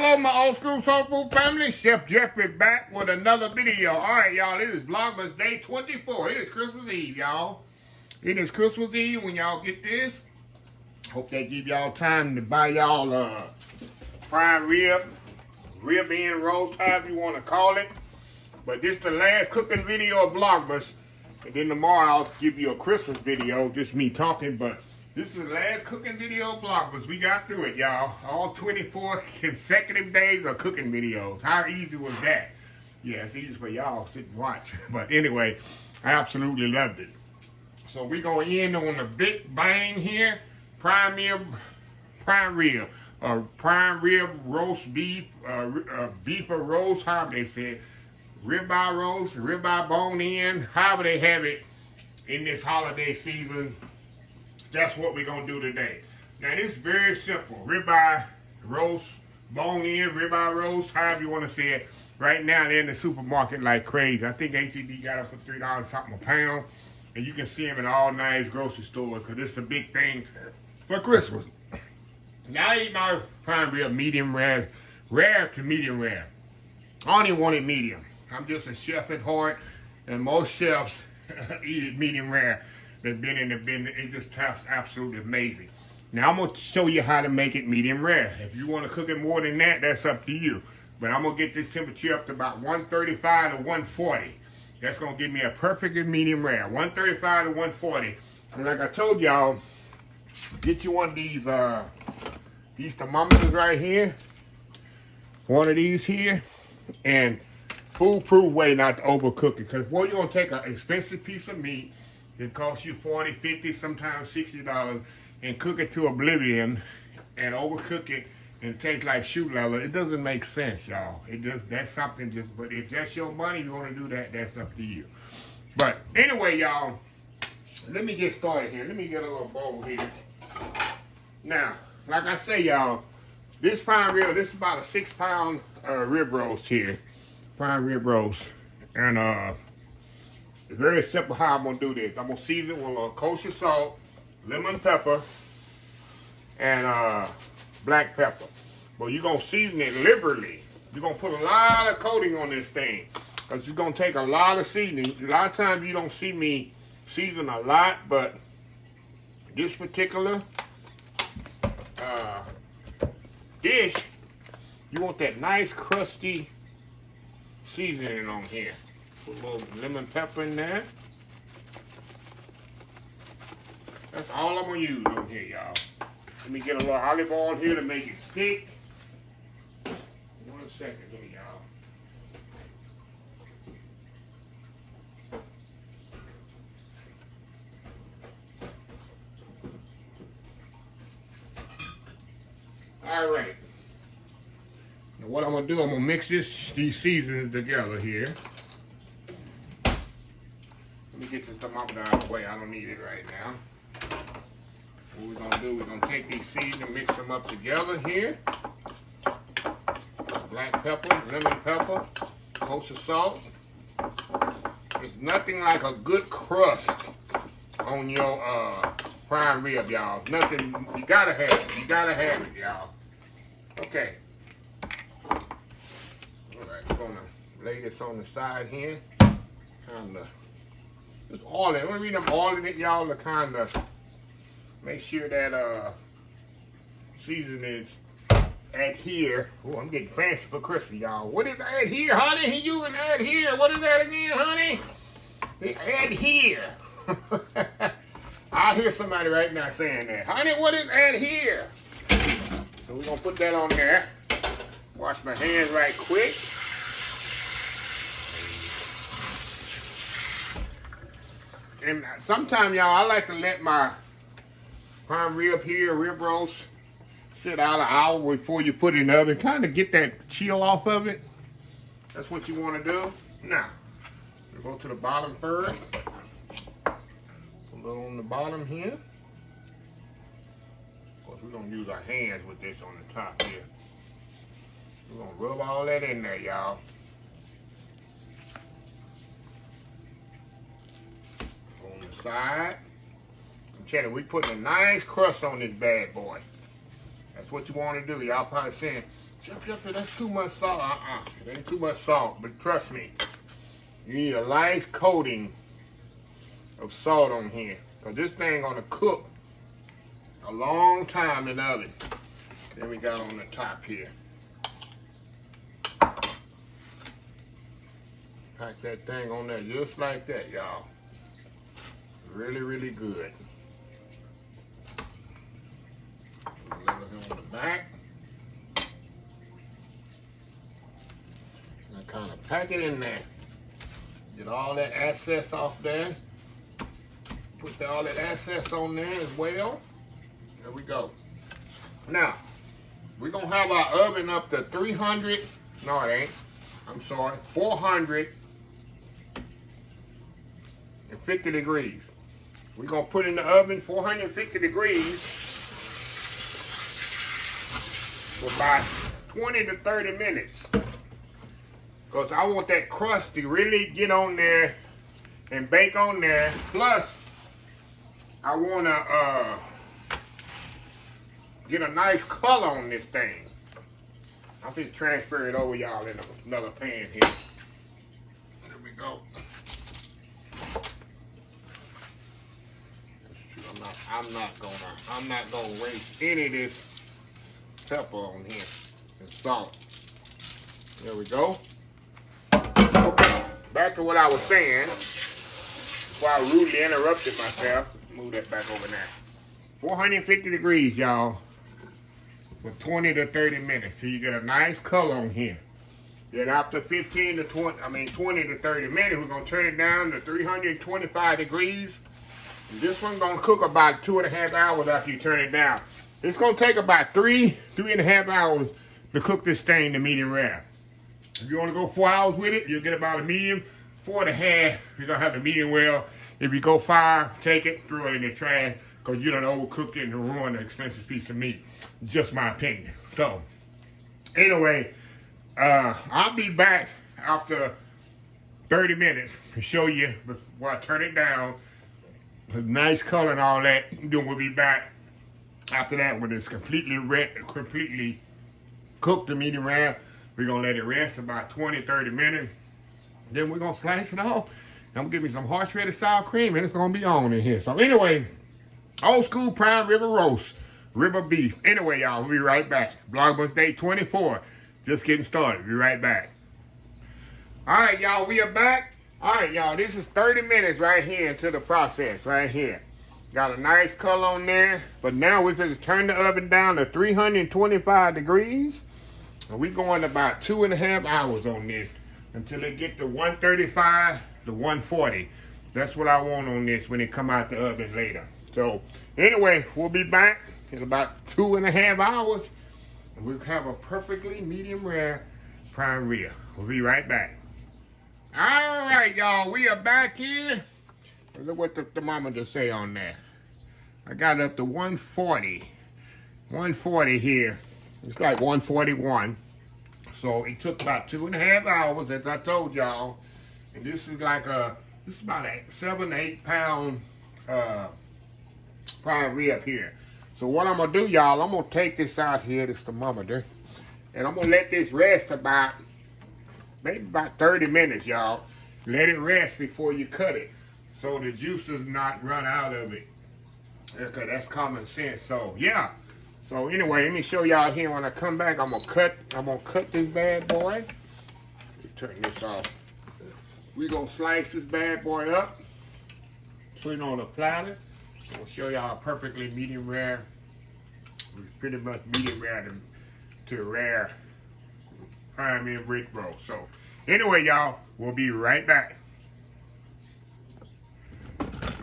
Hello, my old school soul food family. Chef Jeffrey back with another video. All right, y'all. It is Vlogmas Day 24. It is Christmas Eve, y'all. It is Christmas Eve when y'all get this. Hope they give y'all time to buy y'all prime rib end roast, however you want to call it. But this is the last cooking video of Vlogmas. And then tomorrow I'll give you a Christmas video, just me talking, but this is the last cooking video of Vlogmas. We got through it, y'all. All 24 consecutive days of cooking videos. How easy was that? Yeah, it's easy for y'all to sit and watch. But anyway, I absolutely loved it. So we're going to end on a big bang here. Prime rib roast beef, beef or roast, however they said. Ribeye roast, ribeye bone in, however they have it in this holiday season. That's what we're going to do today. Now, this is very simple. Ribeye roast, bone in, ribeye roast, however you want to say it. Right now, they're in the supermarket like crazy. I think HEB got them for $3 something a pound. And you can see them in all nice grocery stores because it's a big thing for Christmas. Now, I eat my prime rib medium rare to medium rare. I only want it medium. I'm just a chef at heart, and most chefs eat it medium rare. They've been in the business. It just tastes absolutely amazing. Now I'm gonna show you how to make it medium rare. If you want to cook it more than that, that's up to you. But I'm gonna get this temperature up to about 135 to 140. That's gonna give me a perfect medium rare. 135 to 140. And like I told y'all, get you one of these thermometers right here. One of these here, and foolproof way not to overcook it. Because boy, you're gonna take an expensive piece of meat. It costs you $40, $50, sometimes $60, and cook it to oblivion and overcook it and taste like shoe leather. It doesn't make sense, y'all. That's something just, but if that's your money, you want to do that, that's up to you. But anyway, y'all, let me get started here. Let me get a little bowl here. Now, like I say, y'all, this prime rib, this is about a 6-pound rib roast here. Prime rib roast. And it's very simple how I'm going to do this. I'm going to season it with a little kosher salt, lemon pepper, and black pepper. But you're going to season it liberally. You're going to put a lot of coating on this thing. Because it's going to take a lot of seasoning. A lot of times you don't see me season a lot, but this particular dish, you want that nice crusty seasoning on here. Put a little lemon pepper in there. That's all I'm going to use on here, y'all. Let me get a little olive oil here to make it stick. 1 second here, y'all. All right. Now what I'm going to do, I'm going to mix these seasonings together here. Let me get this thermometer out of the way. I don't need it right now. What we're going to do, we're going to take these seeds and mix them up together here. Black pepper, lemon pepper, kosher salt. It's nothing like a good crust on your prime rib, y'all. Nothing, you got to have it. You got to have it, y'all. Okay. All right, I'm going to lay this on the side here. Kind of. Just oil it. The only reason I'm oiling it, y'all, to kind of make sure that seasoning is adhere. Oh, I'm getting fancy for Christmas, y'all. What is adhere, honey? He using adhere. What is that again, honey? Adhere. I hear somebody right now saying that. Honey, what is adhere? So we're going to put that on there. Wash my hands right quick. And sometimes, y'all, I like to let my prime rib here, rib roast, sit out an hour before you put it in the oven. Kind of get that chill off of it. That's what you want to do. Now, we'll go to the bottom first. Put a little on the bottom here. Of course, we're going to use our hands with this on the top here. We're going to rub all that in there, y'all. On the side. I'm telling you, we putting a nice crust on this bad boy. That's what you want to do. Y'all probably saying, Jeffrey, that's too much salt. It ain't too much salt, but trust me, you need a nice coating of salt on here, because this thing gonna cook a long time in the oven. Then we got on the top here. Pack that thing on there just like that, y'all. Really, really good. A little on the back. And kind of pack it in there. Get all that excess off there. Put all that excess on there as well. There we go. Now, we're going to have our oven up to 300. No, it ain't. I'm sorry. 450 degrees. We're going to put in the oven 450 degrees for about 20 to 30 minutes. Because I want that crust to really get on there and bake on there. Plus, I want to get a nice color on this thing. I'm just transfer it over y'all in another pan here. There we go. I'm not gonna waste any of this pepper on here and salt. There we go. Okay, back to what I was saying before I rudely interrupted myself. Move that back over there. 450 degrees, y'all, for 20 to 30 minutes. So you get a nice color on here. Then after 20 to 30 minutes, we're gonna turn it down to 325 degrees. And this one's gonna cook about 2.5 hours after you turn it down. It's gonna take about 3.5 hours to cook this thing to medium rare. If you want to go 4 hours with it, you'll get about a medium. 4.5, you're gonna have the medium well. If you go 5, take it, throw it in the trash, because you done overcooked it and ruined an expensive piece of meat. Just my opinion. So, anyway, I'll be back after 30 minutes to show you before I turn it down. A nice color and all that. Then we'll be back after that when it's completely cooked the medium rare. We're going to let it rest about 20-30 minutes. Then we're going to slice it off. I'm going to give me some horseradish sour cream, and it's going to be on in here. So anyway, old school prime rib roast, rib beef. Anyway, y'all, we'll be right back. Vlogmas Day 24. Just getting started. Be right back. All right, y'all, we are back. All right, y'all, this is 30 minutes right here into the process, right here. Got a nice color on there, but now we're going to turn the oven down to 325 degrees. And we're going about 2.5 hours on this until it get to 135 to 140. That's what I want on this when it come out the oven later. So anyway, we'll be back in about 2.5 hours. And we'll have a perfectly medium rare prime rib. We'll be right back. All right, y'all, we are back here. Look what the thermometer say on there. I got it up to 140. 140 here. It's like 141. So it took about 2.5 hours, as I told y'all. And this is like this is about a 7 to 8 pound prime rib here. So what I'm gonna do, y'all, I'm gonna take this out here, this thermometer, and I'm gonna let this rest about maybe about 30 minutes, y'all. Let it rest before you cut it, so the juice does not run out of it. Okay, that's common sense. So yeah. So anyway, let me show y'all here when I come back. I'm gonna cut this bad boy. Turn this off. We're gonna slice this bad boy up, put it on a platter. I'm gonna show y'all a perfectly medium rare, pretty much medium rare to rare prime rib roast. So anyway, y'all, we'll be right back.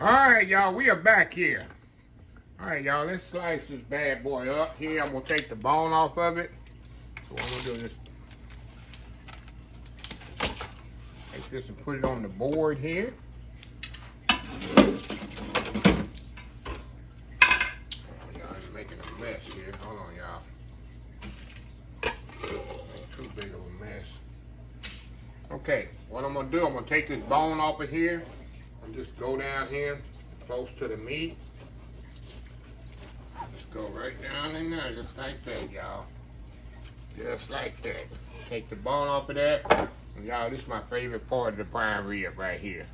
All right, y'all, we are back here. All right, y'all, let's slice this bad boy up here. I'm gonna take the bone off of it. So what I'm gonna do is take this and put it on the board here. I'm making a mess here. Hold on, y'all. Make too big of a mess. Okay, what I'm gonna do, I'm gonna take this bone off of here and just go down here close to the meat. Just go right down in there, just like that, y'all. Just like that. Take the bone off of that. And y'all, this is my favorite part of the prime rib right here.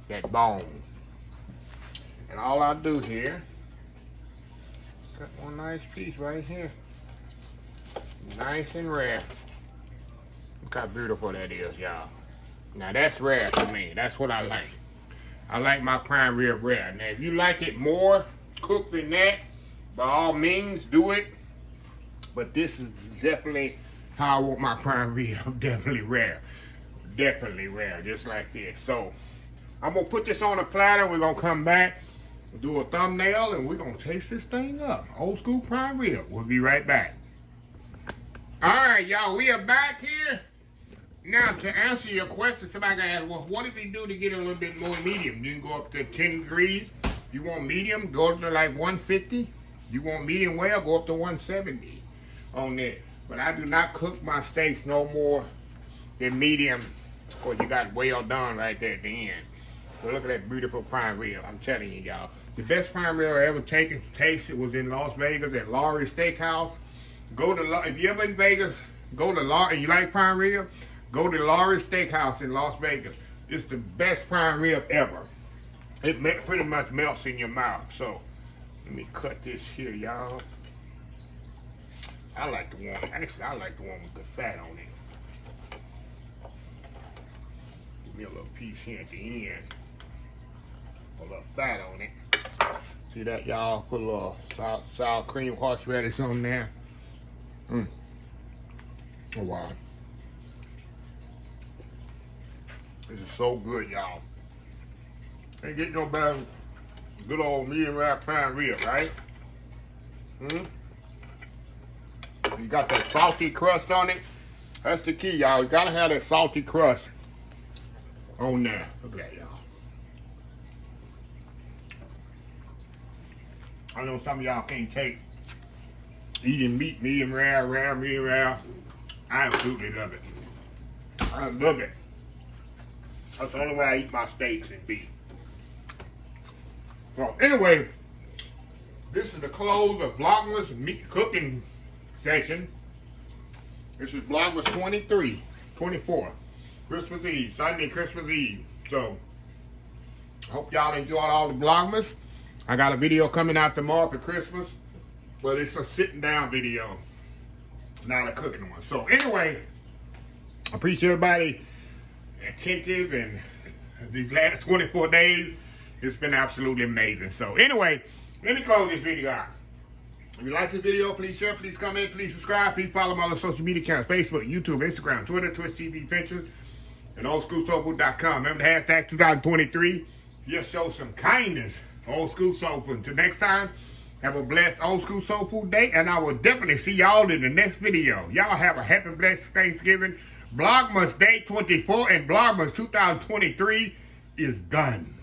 That bone. And all I do here, got one nice piece right here. Nice and rare. Look how beautiful that is, y'all. Now that's rare for me. That's what I like. I like my prime rib rare. Now if you like it more cooked than that, by all means do it. But this is definitely how I want my prime rib. Definitely rare. Definitely rare. Just like this. So I'm gonna put this on a platter. We're gonna come back, do a thumbnail, and we're gonna taste this thing up. Old school prime rib. We'll be right back. Alright, y'all, we are back here. Now, to answer your question, somebody gonna ask, well, what did we do to get a little bit more medium? You can go up to 10 degrees. You want medium, go up to like 150. You want medium well, go up to 170 on that. But I do not cook my steaks no more than medium. Of course, you got well done right there at the end. So look at that beautiful prime rib. I'm telling you, y'all. The best prime rib I ever tasted was in Las Vegas at Lawry's Steakhouse. If you're ever in Vegas, go to Lawry's, and you like prime rib, go to Lawry's Steakhouse in Las Vegas. It's the best prime rib ever. It pretty much melts in your mouth. So, let me cut this here, y'all. I like the one with the fat on it. Give me a little piece here at the end. A little fat on it. See that, y'all? Put a little sour cream horseradish on there. Oh, wow. This is so good, y'all. Ain't getting no better than good old medium rare prime rib, right? You got that salty crust on it. That's the key, y'all. You gotta have that salty crust on there. Look at that, y'all. I know some of y'all can't take eating meat, medium rare, medium rare. I absolutely love it. I love it. That's the only way I eat my steaks and beef. So anyway, this is the close of VLOGMAS meat cooking session. This is VLOGMAS 24, Christmas Eve, Sunday, Christmas Eve. So, hope y'all enjoyed all the VLOGMAS. I got a video coming out tomorrow for Christmas, but it's a sitting down video, not a cooking one. So anyway, I appreciate everybody attentive, and these last 24 days, it's been absolutely amazing. So anyway, let me close this video out. If you like this video, please share, please comment, please subscribe, please follow my other social media accounts, Facebook, YouTube, Instagram, Twitter, Twitch TV, Pinterest, and oldschoolsoulfood.com. Remember the hashtag 2023. Just show some kindness. Old School Soul Food. Until next time, have a blessed Old School Soul Food day, and I will definitely see y'all in the next video. Y'all have a happy, blessed Thanksgiving. VLOGMAS Day 24 and VLOGMAS 2023 is done.